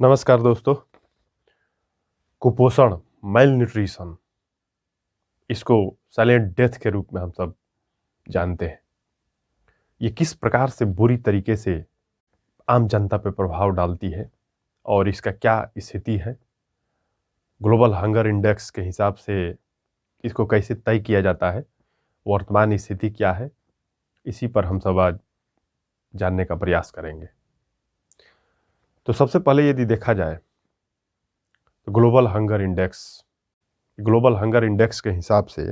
नमस्कार दोस्तों। कुपोषण, मेल न्यूट्रिशन, इसको साइलेंट डेथ के रूप में हम सब जानते हैं। ये किस प्रकार से बुरी तरीके से आम जनता पे प्रभाव डालती है और इसका क्या स्थिति है, ग्लोबल हंगर इंडेक्स के हिसाब से इसको कैसे तय किया जाता है, वर्तमान स्थिति क्या है, इसी पर हम सब आज जानने का प्रयास करेंगे। तो सबसे पहले यदि देखा जाए तो ग्लोबल हंगर इंडेक्स के हिसाब से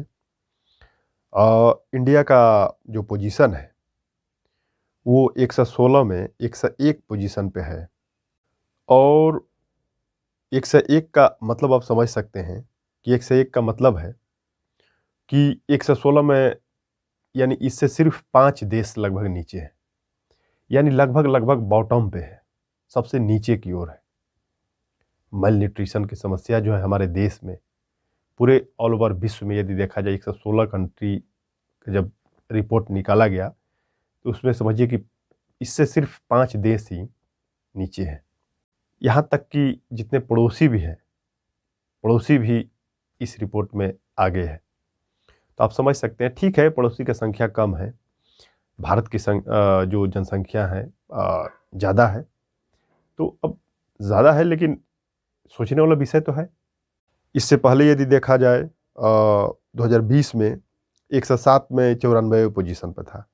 इंडिया का जो पोजीशन है वो 116 में 101 पोजीशन पे है। और 101 का मतलब आप समझ सकते हैं कि 101 का मतलब है कि 116 में यानी इससे सिर्फ 5 देश लगभग नीचे है, यानी लगभग बॉटम पे है, सबसे नीचे की ओर है। मेल न्यूट्रिशन की समस्या जो है हमारे देश में, पूरे ऑल ओवर विश्व में यदि देखा जाए 116 कंट्री का जब रिपोर्ट निकाला गया तो उसमें समझिए कि इससे सिर्फ 5 देश ही नीचे हैं। यहाँ तक कि जितने पड़ोसी भी इस रिपोर्ट में आगे है। तो आप समझ सकते हैं, ठीक है, पड़ोसी की संख्या कम है, भारत की जो जनसंख्या है ज़्यादा है। तो अब ज़्यादा है लेकिन सोचने वाला विषय तो है। इससे पहले यदि देखा जाए 2020 में 107 में 94 पोजीशन पर था।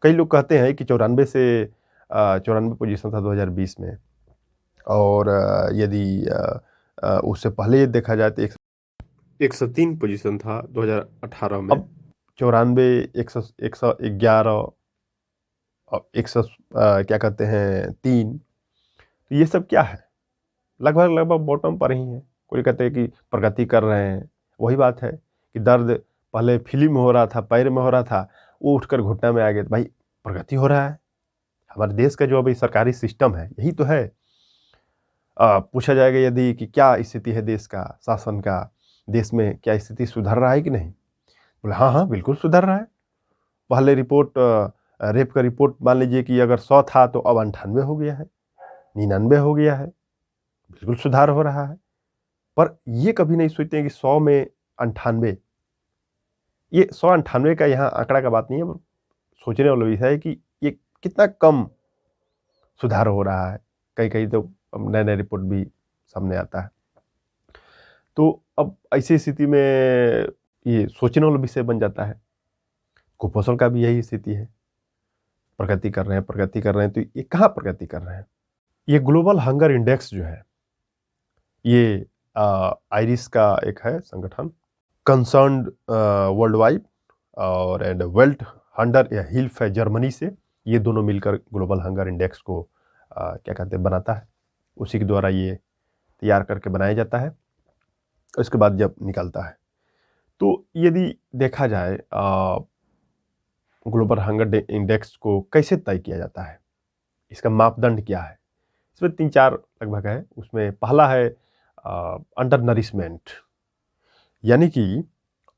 कई लोग कहते हैं कि 94 पोजीशन था 2020 में, और यदि उससे पहले देखा जाए तो 103 पोजीशन था 2018 में। अब 94, 111 और 100 क्या कहते हैं 3, तो ये सब क्या है, लगभग बॉटम पर ही है। कोई कहते हैं कि प्रगति कर रहे हैं, वही बात है कि दर्द पहले फिल्म में हो रहा था, पैर में हो रहा था, वो उठकर घुटना में आ गया, तो भाई प्रगति हो रहा है। हमारे देश का जो अभी सरकारी सिस्टम है यही तो है। पूछा जाएगा यदि कि क्या स्थिति है देश का, शासन का, देश में क्या स्थिति सुधर रहा है कि नहीं, बोले हाँ बिल्कुल सुधर रहा है। पहले रिपोर्ट रेप का रिपोर्ट मान लीजिए कि अगर 100 था तो अब 98 हो गया है, 99 हो गया है, बिल्कुल सुधार हो रहा है। पर ये कभी नहीं सोचते हैं कि 100 में 98, ये 198 का यहाँ आंकड़ा का बात नहीं है, सोचने वाला विषय है कि ये कितना कम सुधार हो रहा है। कहीं तो नए रिपोर्ट भी सामने आता है। तो अब ऐसी स्थिति में ये सोचने वाला विषय बन जाता है। कुपोषण का भी यही स्थिति है, प्रगति कर रहे हैं, तो ये कहाँ प्रगति कर रहे हैं। ये ग्लोबल हंगर इंडेक्स जो है, ये आयरिस का एक है संगठन, कंसर्न्ड वर्ल्ड वाइड और एंड वर्ल्ड हंगर या हिल्फ है जर्मनी से, ये दोनों मिलकर ग्लोबल हंगर इंडेक्स को क्या कहते हैं बनाता है। उसी के द्वारा ये तैयार करके बनाया जाता है, उसके बाद जब निकलता है। तो यदि देखा जाए ग्लोबल हंगर इंडेक्स को कैसे तय किया जाता है, इसका मापदंड क्या है, इसमें 3-4 लगभग है। उसमें पहला है अंडर नरिशमेंट, यानी कि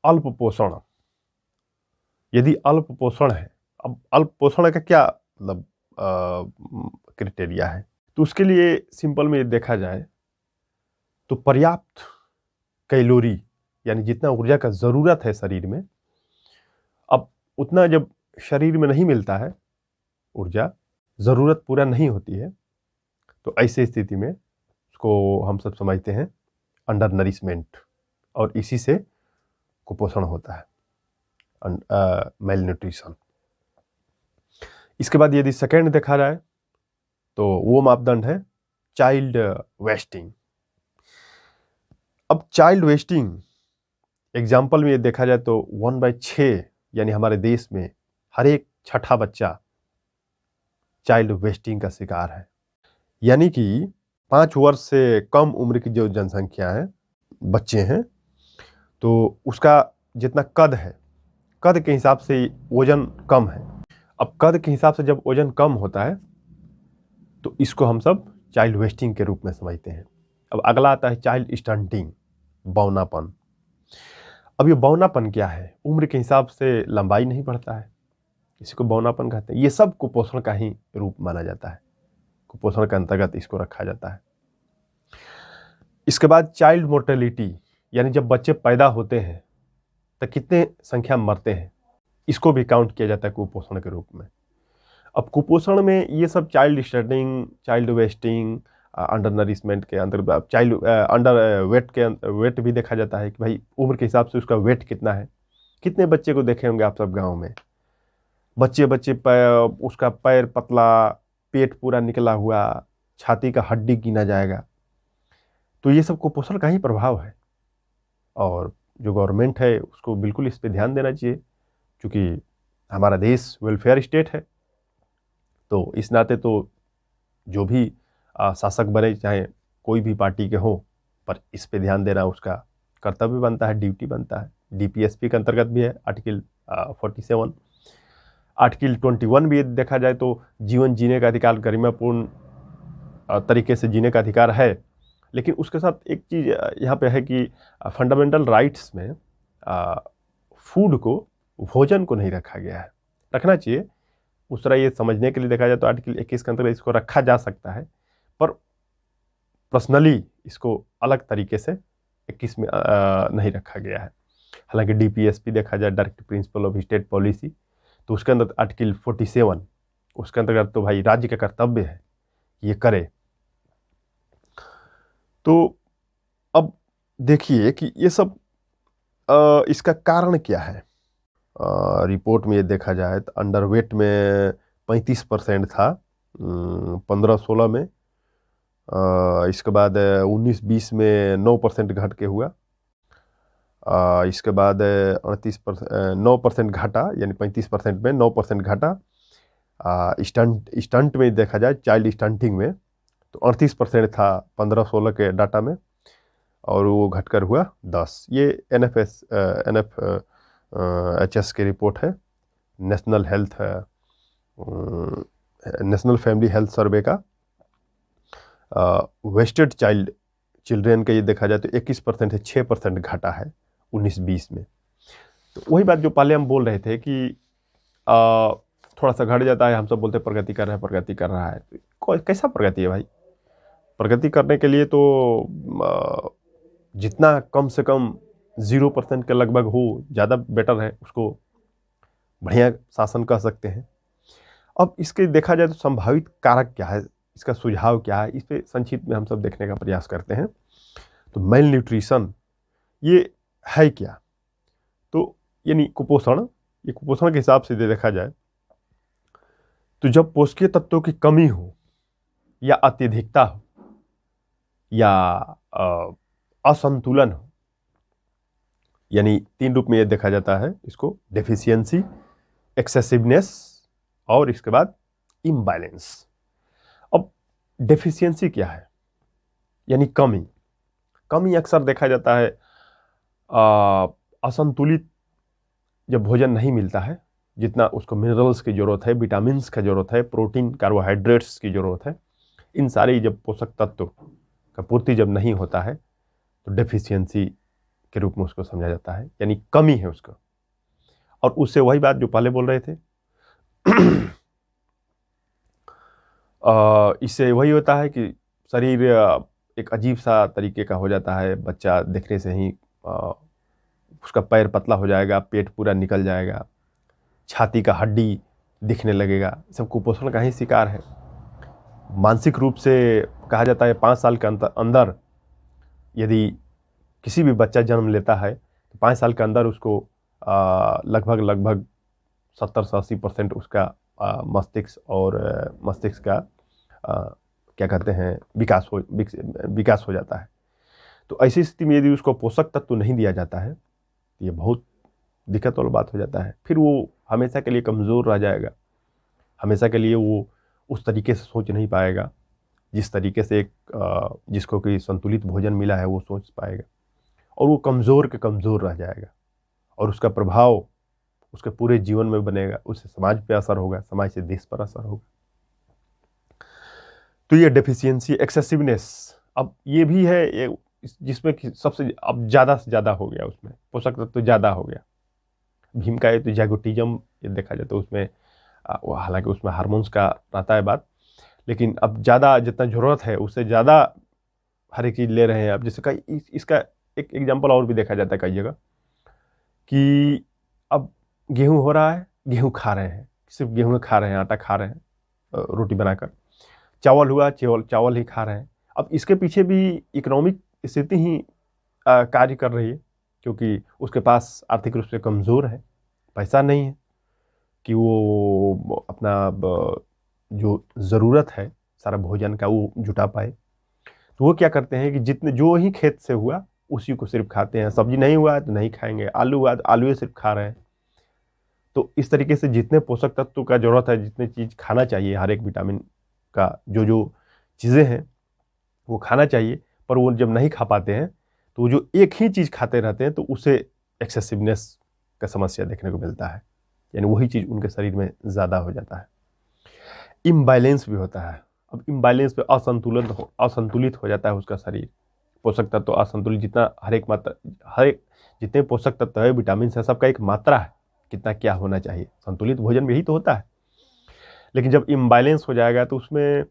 अल्प पोषण। यदि अल्प पोषण है, अब अल्प पोषण का क्या मतलब क्राइटेरिया है, तो उसके लिए सिंपल में देखा जाए तो पर्याप्त कैलोरी, यानी जितना ऊर्जा का ज़रूरत है शरीर में, अब उतना जब शरीर में नहीं मिलता है, ऊर्जा ज़रूरत पूरा नहीं होती है, तो ऐसे स्थिति में उसको हम सब समझते हैं अंडर नरिशमेंट, और इसी से कुपोषण होता है, मेल न्यूट्रिशन। इसके बाद यदि सेकेंड देखा जाए तो वो मापदंड है चाइल्ड वेस्टिंग। अब चाइल्ड वेस्टिंग एग्जाम्पल में ये देखा जाए तो 1/6, यानी हमारे देश में हर एक छठा बच्चा चाइल्ड वेस्टिंग का शिकार है। यानी कि 5 वर्ष से कम उम्र की जो जनसंख्या है, बच्चे हैं, तो उसका जितना कद है, कद के हिसाब से वजन कम है। अब कद के हिसाब से जब वजन कम होता है तो इसको हम सब चाइल्ड वेस्टिंग के रूप में समझते हैं। अब अगला आता है चाइल्ड स्टंटिंग, बौनापन। अब ये बौनापन क्या है, उम्र के हिसाब से लंबाई नहीं बढ़ता है, इसी को बौनापन कहते हैं। ये सब कुपोषण का ही रूप माना जाता है, कुपोषण के अंतर्गत इसको रखा जाता है। इसके बाद चाइल्ड मोर्टेलिटी, यानी जब बच्चे पैदा होते हैं तो कितने संख्या में मरते हैं, इसको भी काउंट किया जाता है कुपोषण के रूप में। अब कुपोषण में ये सब child studying, child wasting, under nourishment के अंदर चाइल्ड अंडर वेट के वेट भी देखा जाता है कि भाई उम्र के हिसाब से उसका वेट कितना है। कितने बच्चे को देखे होंगे आप सब गांव में, बच्चे बच्चे उसका पैर पतला, पेट पूरा निकला हुआ, छाती का हड्डी गिना जाएगा। तो ये सब कुपोषण का ही प्रभाव है, और जो गवर्नमेंट है उसको बिल्कुल इस पर ध्यान देना चाहिए, क्योंकि हमारा देश वेलफेयर स्टेट है। तो इस नाते तो जो भी शासक बने, चाहे कोई भी पार्टी के हों, पर इस पे ध्यान देना उसका कर्तव्य बनता है, ड्यूटी बनता है। डीपीएसपी के अंतर्गत भी है आर्टिकल 47। आर्टिकल 21 भी देखा जाए तो जीवन जीने का अधिकार, गरिमापूर्ण तरीके से जीने का अधिकार है। लेकिन उसके साथ एक चीज़ यहाँ पे है कि फंडामेंटल राइट्स में फूड को, भोजन को नहीं रखा गया है। रखना चाहिए, उस तरह ये समझने के लिए देखा जाए तो आर्टिकल 21 के अंतर्गत इसको रखा जा सकता है, पर पर्सनली इसको अलग तरीके से 21 में नहीं रखा गया है। हालांकि डीपीएसपी देखा जाए, direct principle of state policy, तो उसके अंदर आर्टिकल 47, उसके अंतर्गत तो भाई राज्य का कर्तव्य है ये करे। तो अब देखिए कि ये सब इसका कारण क्या है। रिपोर्ट में ये देखा जाए तो अंडरवेट में 35% था 15-16 में। इसके बाद 19-20 में 9% घट के हुआ। इसके बाद 9% घटा, यानी 35% में 9% घटा। स्टंट में देखा जाए, चाइल्ड स्टंटिंग में तो 38% था 15-16 के डाटा में, और वो घटकर हुआ 10। ये NFHS की रिपोर्ट है, नेशनल फैमिली हेल्थ सर्वे का। वेस्टेड चिल्ड्रेन का ये देखा जाए तो 21% है, 6% घटा है 19-20 में। तो वही बात जो पहले हम बोल रहे थे कि थोड़ा सा घट जाता है, हम सब बोलते हैं प्रगति कर रहा है, प्रगति कर रहा है। तो कैसा प्रगति है भाई? प्रगति करने के लिए तो जितना कम से कम 0% के लगभग हो, ज़्यादा बेटर है, उसको बढ़िया शासन कह सकते हैं। अब इसके देखा जाए तो संभावित कारक क्या है, इसका सुझाव क्या है, इस पे संक्षिप्त में हम सब देखने का प्रयास करते हैं। तो मेल न्यूट्रिशन ये है क्या? तो यानी कुपोषण, ये कुपोषण के हिसाब से देखा जाए तो जब पोषकीय तत्वों की कमी हो, या अत्यधिकता हो, या असंतुलन हो, यानी 3 रूप में ये देखा जाता है इसको, डेफिशिएंसी, एक्सेसिवनेस, और इसके बाद इम्बैलेंस। अब डेफिशिएंसी क्या है? यानी कमी अक्सर देखा जाता है असंतुलित जब भोजन नहीं मिलता है, जितना उसको मिनरल्स की ज़रूरत है, विटामिन्स का ज़रूरत है, प्रोटीन, कार्बोहाइड्रेट्स की ज़रूरत है, इन सारे जब पोषक तत्व का पूर्ति जब नहीं होता है तो डेफिशिएंसी के रूप में उसको समझा जाता है, यानी कमी है उसका। और उससे वही बात जो पहले बोल रहे थे इससे वही होता है कि शरीर एक अजीब सा तरीके का हो जाता है। बच्चा देखने से ही उसका पैर पतला हो जाएगा, पेट पूरा निकल जाएगा, छाती का हड्डी दिखने लगेगा। सब कुपोषण का ही शिकार है। मानसिक रूप से कहा जाता है 5 साल के अंदर यदि किसी भी बच्चा जन्म लेता है तो 5 साल के अंदर उसको लगभग 70 से 80% उसका मस्तिष्क का क्या कहते हैं विकास हो जाता है। तो ऐसी स्थिति में यदि उसको पोषक तत्व नहीं दिया जाता है तो ये बहुत दिक्कत वाला बात हो जाता है। फिर वो हमेशा के लिए कमज़ोर रह जाएगा, हमेशा के लिए वो उस तरीके से सोच नहीं पाएगा जिस तरीके से जिसको कि संतुलित भोजन मिला है वो सोच पाएगा, और वो कमज़ोर के कमज़ोर रह जाएगा, और उसका प्रभाव उसके पूरे जीवन में बनेगा। उससे समाज पे असर होगा, समाज से देश पर असर होगा। तो ये डेफिशिएंसी, एक्सेसिवनेस, अब ये भी है जिसमें सबसे अब ज़्यादा से ज़्यादा हो गया, उसमें पोषक तत्व तो ज़्यादा हो गया। भीम का तो जागोटिज्म ये देखा जाए तो उसमें हालांकि उसमें हार्मोन्स का रहता है बात, लेकिन अब ज़्यादा जितना ज़रूरत है उससे ज़्यादा हर एक चीज़ ले रहे हैं आप, जैसे कई इसका एक एग्जांपल और भी देखा जाता है कई जगह कि अब गेहूँ हो रहा है, गेहूँ खा रहे हैं, सिर्फ गेहूँ खा रहे हैं, आटा खा रहे हैं रोटी बनाकर। चावल हुआ, चावल ही खा रहे हैं। अब इसके पीछे भी इकोनॉमिक स्थिति ही कार्य कर रही है, क्योंकि उसके पास आर्थिक रूप से कमज़ोर है, पैसा नहीं है कि वो अपना जो ज़रूरत है सारा भोजन का वो जुटा पाए। तो वो क्या करते हैं कि जितने जो ही खेत से हुआ उसी को सिर्फ खाते हैं। सब्जी नहीं हुआ तो नहीं खाएंगे, आलू हुआ तो आलू ही सिर्फ खा रहे हैं। तो इस तरीके से जितने पोषक तत्व का जरूरत है, जितने चीज़ खाना चाहिए, हर एक विटामिन का जो जो चीज़ें हैं वो खाना चाहिए, पर वो जब नहीं खा पाते हैं तो जो एक ही चीज़ खाते रहते हैं तो उसे एक्सेसिवनेस का समस्या देखने को मिलता है, यानी वही चीज़ उनके शरीर में ज़्यादा हो जाता है। इम्बैलेंस भी होता है। अब इम्बैलेंस पे असंतुलित हो जाता है उसका शरीर, पोषक तत्व असंतुलित, जितना हर एक जितने पोषक तत्व है, विटामिन है, सबका एक मात्रा है कितना क्या होना चाहिए। संतुलित भोजन में ही तो होता है, लेकिन जब इम्बैलेंस हो जाएगा तो उसमें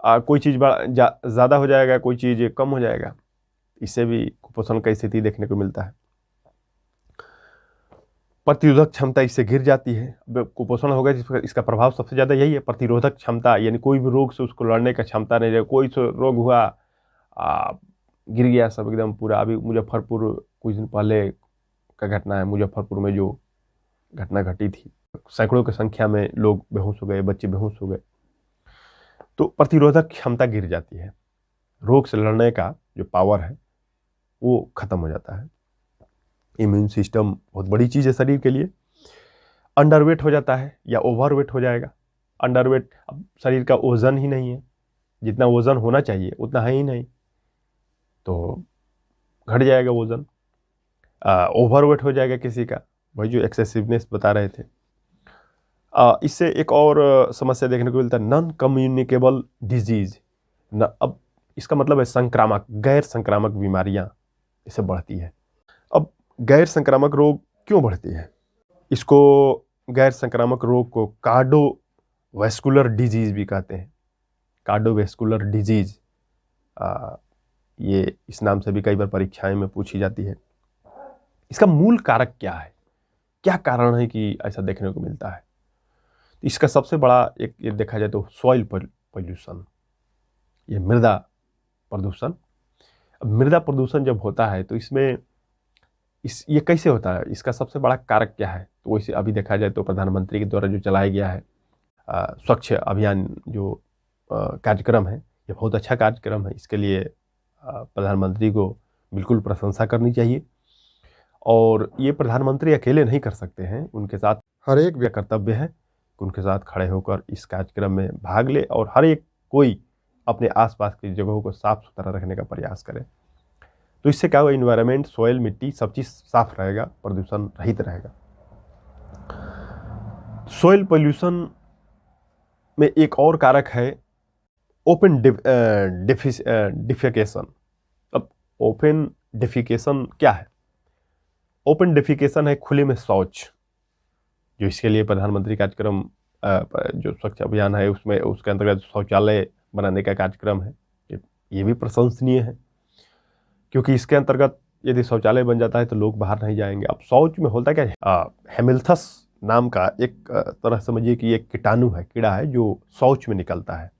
कोई चीज़ ज़्यादा हो जाएगा, कोई चीज़ कम हो जाएगा। इससे भी कुपोषण का स्थिति देखने को मिलता है। प्रतिरोधक क्षमता इससे गिर जाती है। कुपोषण होगा जिस पर इसका प्रभाव सबसे ज़्यादा यही है, प्रतिरोधक क्षमता, यानी कोई भी रोग से उसको लड़ने का क्षमता नहीं रहे। कोई रोग हुआ, गिर गया सब एकदम पूरा। अभी मुजफ्फरपुर कुछ दिन पहले का घटना है, मुजफ्फरपुर में जो घटना घटी थी, सैकड़ों की संख्या में लोग बेहोश हो गए, बच्चे बेहोश हो गए। तो प्रतिरोधक क्षमता गिर जाती है, रोग से लड़ने का जो पावर है वो खत्म हो जाता है। इम्यून सिस्टम बहुत बड़ी चीज़ है शरीर के लिए। अंडरवेट हो जाता है या ओवरवेट हो जाएगा। अंडरवेट, अब शरीर का वजन ही नहीं है, जितना वजन होना चाहिए उतना है ही नहीं, तो घट जाएगा वजन। ओवरवेट हो जाएगा किसी का, वही जो एक्सेसिवनेस बता रहे थे। इससे एक और समस्या देखने को मिलता है, नॉन कम्युनिकेबल डिजीज। अब इसका मतलब है संक्रामक, गैर संक्रामक बीमारियां इससे बढ़ती है। अब गैर संक्रामक रोग क्यों बढ़ती है? इसको गैर संक्रामक रोग को कार्डियोवैस्कुलर डिजीज भी कहते हैं। कार्डियोवैस्कुलर डिजीज, ये इस नाम से भी कई बार परीक्षाएं में पूछी जाती है। इसका मूल कारक क्या है, क्या कारण है कि ऐसा देखने को मिलता है? इसका सबसे बड़ा एक ये देखा जाए तो सॉइल पोल्यूशन, ये मृदा प्रदूषण। अब मृदा प्रदूषण जब होता है तो इसमें ये कैसे होता है, इसका सबसे बड़ा कारक क्या है? तो वैसे अभी देखा जाए तो प्रधानमंत्री के द्वारा जो चलाया गया है स्वच्छ अभियान जो कार्यक्रम है, ये बहुत अच्छा कार्यक्रम है। इसके लिए प्रधानमंत्री को बिल्कुल प्रशंसा करनी चाहिए। और ये प्रधानमंत्री अकेले नहीं कर सकते हैं, उनके साथ हर एक व्यक्ति कर्तव्य है कि उनके साथ खड़े होकर इस कार्यक्रम में भाग ले और हर एक कोई अपने आसपास की जगहों को साफ सुथरा रखने का प्रयास करे। तो इससे क्या होगा, इन्वायरमेंट, सॉइल, मिट्टी, सब चीज़ साफ रहेगा, प्रदूषण रहित रहेगा। सॉइल पोल्यूशन में एक और कारक है ओपन डिफिकेशन। अब ओपन डिफिकेशन क्या है? ओपन डिफिकेशन है खुले में शौच, जो इसके लिए प्रधानमंत्री कार्यक्रम जो स्वच्छ अभियान है उसमें उसके अंतर्गत शौचालय बनाने का कार्यक्रम है। ये भी प्रशंसनीय है, क्योंकि इसके अंतर्गत यदि शौचालय बन जाता है तो लोग बाहर नहीं जाएंगे। अब शौच में होता क्या है, हेमिल्थस नाम का एक तरह समझिए कि एक कीटाणु है, कीड़ा है जो शौच में निकलता है।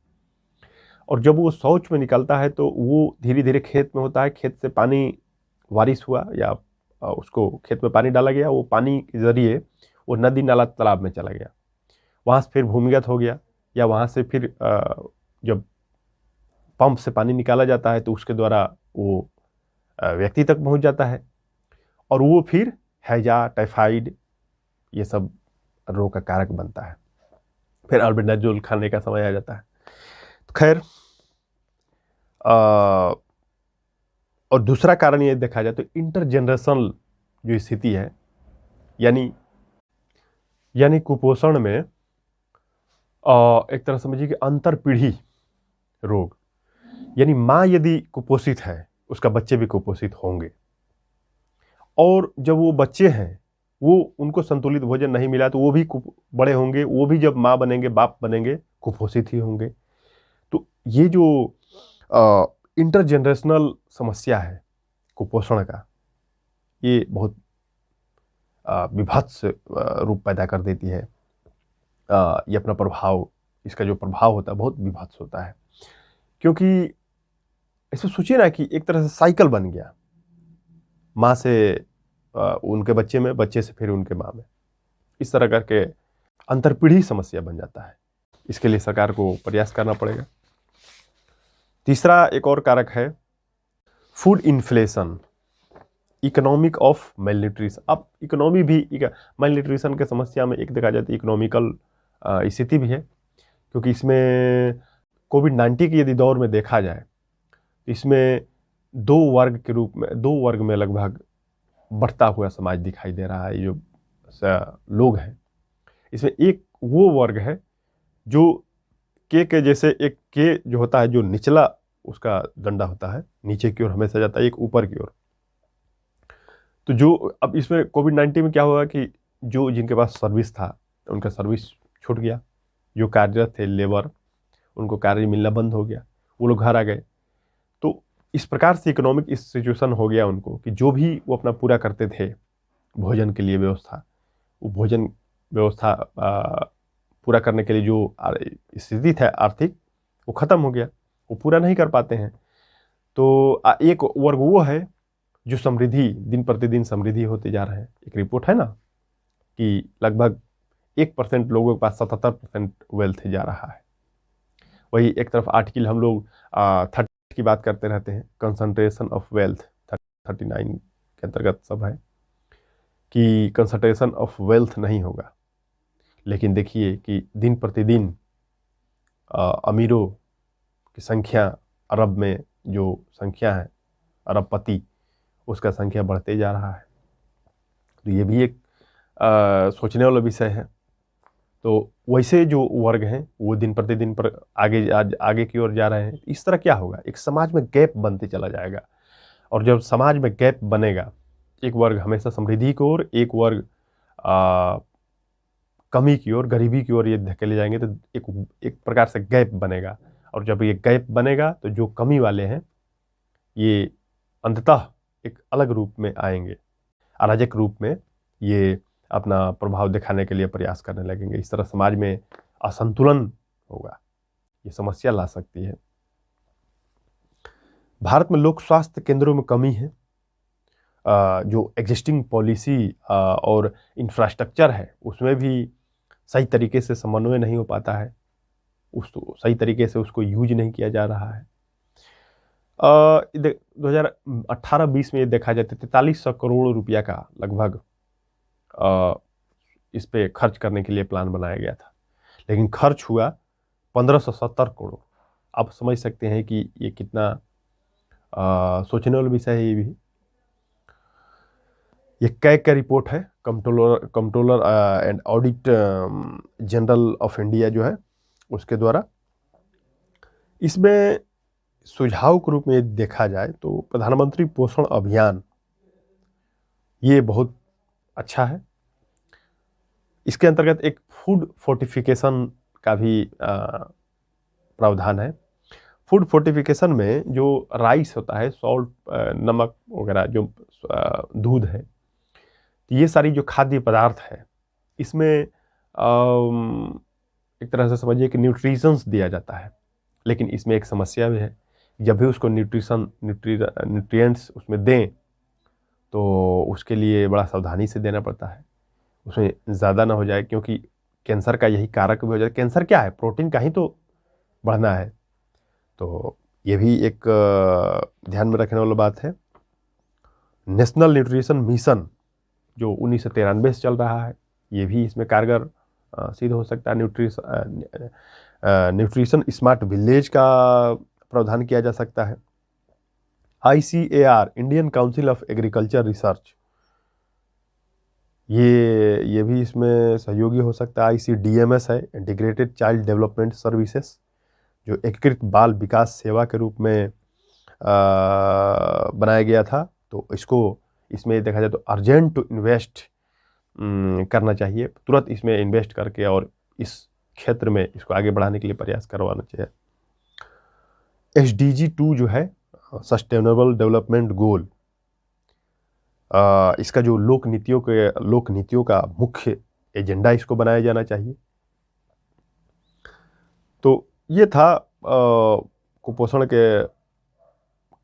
और जब वो शौच में निकलता है तो वो धीरे धीरे खेत में होता है, खेत से पानी बारिश हुआ या उसको खेत में पानी डाला गया, वो पानी के जरिए वो नदी नाला तालाब में चला गया, वहाँ से फिर भूमिगत हो गया, या वहाँ से फिर जब पंप से पानी निकाला जाता है तो उसके द्वारा वो व्यक्ति तक पहुँच जाता है, और वो फिर हैजा, टाइफाइड, ये सब रोग का कारक बनता है। फिर अल्बेंडाजोल खाने का समय आ जाता है। तो खैर, और दूसरा कारण ये देखा जाए तो इंटरजेनरेशनल जो स्थिति है, यानी कुपोषण में एक तरह समझिए कि अंतर पीढ़ी रोग, यानी माँ यदि कुपोषित है उसका बच्चे भी कुपोषित होंगे, और जब वो बच्चे हैं वो उनको संतुलित भोजन नहीं मिला तो वो भी बड़े होंगे, वो भी जब माँ बनेंगे, बाप बनेंगे, कुपोषित ही होंगे। तो ये जो इंटरजेनरेशनल समस्या है कुपोषण का, ये बहुत विभत्स रूप पैदा कर देती है। ये अपना प्रभाव, इसका जो प्रभाव होता है बहुत विभत्स होता है, क्योंकि इसमें सोचिए ना कि एक तरह से साइकिल बन गया, माँ से उनके बच्चे में, बच्चे से फिर उनके माँ में, इस तरह करके अंतरपीढ़ी समस्या बन जाता है। इसके लिए सरकार को प्रयास करना पड़ेगा। तीसरा एक और कारक है food inflation, economic of male nutrition. अब इकोनॉमी भी मेल न्यूट्रिशन के समस्या में एक देखा जाए तो इकोनॉमिकल स्थिति भी है, क्योंकि इसमें कोविड-19 के यदि दौर में देखा जाए तो इसमें दो वर्ग में लगभग बढ़ता हुआ समाज दिखाई दे रहा है। ये जो लोग हैं, इसमें एक वो वर्ग है जो के जैसे, एक के जो होता है जो निचला उसका डंडा होता है, नीचे की ओर हमेशा जाता है, एक ऊपर की ओर। तो जो अब इसमें कोविड-19 में क्या हुआ कि जो जिनके पास सर्विस था उनका सर्विस छूट गया, जो कार्यरत थे लेबर उनको कार्य मिलना बंद हो गया, वो लोग घर आ गए। तो इस प्रकार से इकोनॉमिक इस सिचुएशन हो गया उनको कि जो भी वो अपना पूरा करते थे भोजन के लिए व्यवस्था, वो भोजन व्यवस्था पूरा करने के लिए जो स्थिति था आर्थिक, वो ख़त्म हो गया, वो पूरा नहीं कर पाते हैं। तो एक वर्ग वो है जो समृद्धि, दिन प्रतिदिन समृद्धि होते जा रहे हैं। एक रिपोर्ट है ना कि लगभग 1% लोगों के पास 77% वेल्थ जा रहा है। वही एक तरफ आर्टिकल हम लोग 30 की बात करते रहते हैं, कंसंट्रेशन ऑफ वेल्थ 39 के अंतर्गत सब है कि कंसंट्रेशन ऑफ वेल्थ नहीं होगा। लेकिन देखिए कि दिन प्रतिदिन अमीरों की संख्या, अरब में जो संख्या है अरबपति, उसका संख्या बढ़ते जा रहा है। तो ये भी एक सोचने वाला विषय है। तो वैसे जो वर्ग हैं वो दिन प्रतिदिन पर आगे की ओर जा रहे हैं। इस तरह क्या होगा, एक समाज में गैप बनते चला जाएगा, और जब समाज में गैप बनेगा, एक वर्ग हमेशा समृद्धि की ओर, एक वर्ग कमी की ओर, गरीबी की ओर ये धकेले जाएंगे, तो एक प्रकार से गैप बनेगा। और जब ये गैप बनेगा तो जो कमी वाले हैं ये अंततः एक अलग रूप में आएंगे, अराजक रूप में ये अपना प्रभाव दिखाने के लिए प्रयास करने लगेंगे। इस तरह समाज में असंतुलन होगा, ये समस्या ला सकती है। भारत में लोक स्वास्थ्य केंद्रों में कमी है। जो एग्जिस्टिंग पॉलिसी और इंफ्रास्ट्रक्चर है उसमें भी सही तरीके से समन्वय नहीं हो पाता है, सही तरीके से उसको यूज नहीं किया जा रहा है। 2018-20 में ये देखा जाए तो 4300 करोड़ रुपया का लगभग इस पे खर्च करने के लिए प्लान बनाया गया था, लेकिन खर्च हुआ 1570 करोड़। आप समझ सकते हैं कि ये कितना सोचने वाला विषय है। ये भी ये कैग का रिपोर्ट है, controller and audit general of India जो है उसके द्वारा। इसमें सुझाव के रूप में देखा जाए तो प्रधानमंत्री पोषण अभियान ये बहुत अच्छा है। इसके अंतर्गत एक फूड फोर्टिफिकेशन का भी प्रावधान है। फूड फोर्टिफिकेशन में जो राइस होता है, सॉल्ट, नमक वगैरह, जो दूध है, ये सारी जो खाद्य पदार्थ है इसमें एक तरह से समझिए कि न्यूट्रिशंस दिया जाता है। लेकिन इसमें एक समस्या भी है, जब भी उसको न्यूट्रिएंट्स उसमें दें तो उसके लिए बड़ा सावधानी से देना पड़ता है, उसमें ज़्यादा ना हो जाए, क्योंकि कैंसर का यही कारक भी हो जाए। कैंसर क्या है, प्रोटीन का ही तो बढ़ना है। तो ये भी एक ध्यान में रखने वाला बात है। नेशनल न्यूट्रिशन मिशन जो 1993 से चल रहा है, ये भी इसमें कारगर सिद्ध हो सकता है। न्यूट्रिशन स्मार्ट विलेज का प्रावधान किया जा सकता है। ICAR, Indian council of agriculture research, ये भी इसमें सहयोगी हो सकता है। ICDMS है, इंटीग्रेटेड चाइल्ड डेवलपमेंट सर्विसेज, जो एकीकृत बाल विकास सेवा के रूप में बनाया गया था। तो इसमें देखा जाए तो अर्जेंट टू इन्वेस्ट करना चाहिए, तुरंत इसमें इन्वेस्ट करके और इस क्षेत्र में इसको आगे बढ़ाने के लिए प्रयास करवाना चाहिए। SDG 2 जो है सस्टेनेबल डेवलपमेंट गोल, इसका जो लोक नीतियों का मुख्य एजेंडा इसको बनाया जाना चाहिए। तो ये था कुपोषण के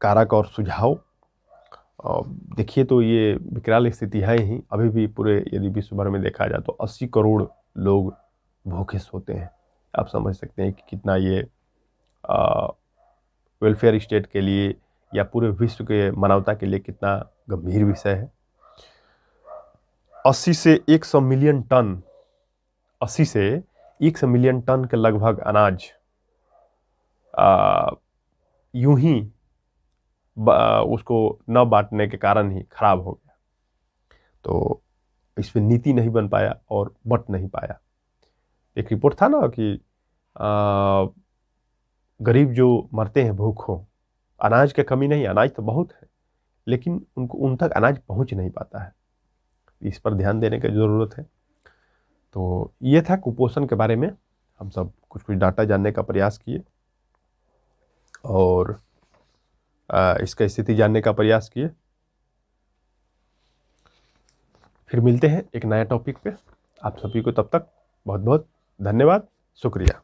कारक और सुझाव। देखिए तो ये विकराल स्थिति है ही, अभी भी पूरे यदि विश्व भर में देखा जाए तो 80 करोड़ लोग भूखे सोते हैं। आप समझ सकते हैं कि कितना ये वेलफेयर स्टेट के लिए या पूरे विश्व के मानवता के लिए कितना गंभीर विषय है। 80 से 100 मिलियन टन 80 से 100 मिलियन टन के लगभग अनाज यूं ही उसको न बांटने के कारण ही खराब हो गया। तो इस पर नीति नहीं बन पाया और बट नहीं पाया। एक रिपोर्ट था ना कि गरीब जो मरते हैं भूखों, अनाज की कमी नहीं, अनाज तो बहुत है लेकिन उनको उन तक अनाज पहुंच नहीं पाता है। इस पर ध्यान देने की ज़रूरत है। तो ये था कुपोषण के बारे में, हम सब कुछ कुछ डाटा जानने का प्रयास किए और इसका स्थिति जानने का प्रयास किए। फिर मिलते हैं एक नया टॉपिक पे। आप सभी को तब तक बहुत बहुत धन्यवाद, शुक्रिया।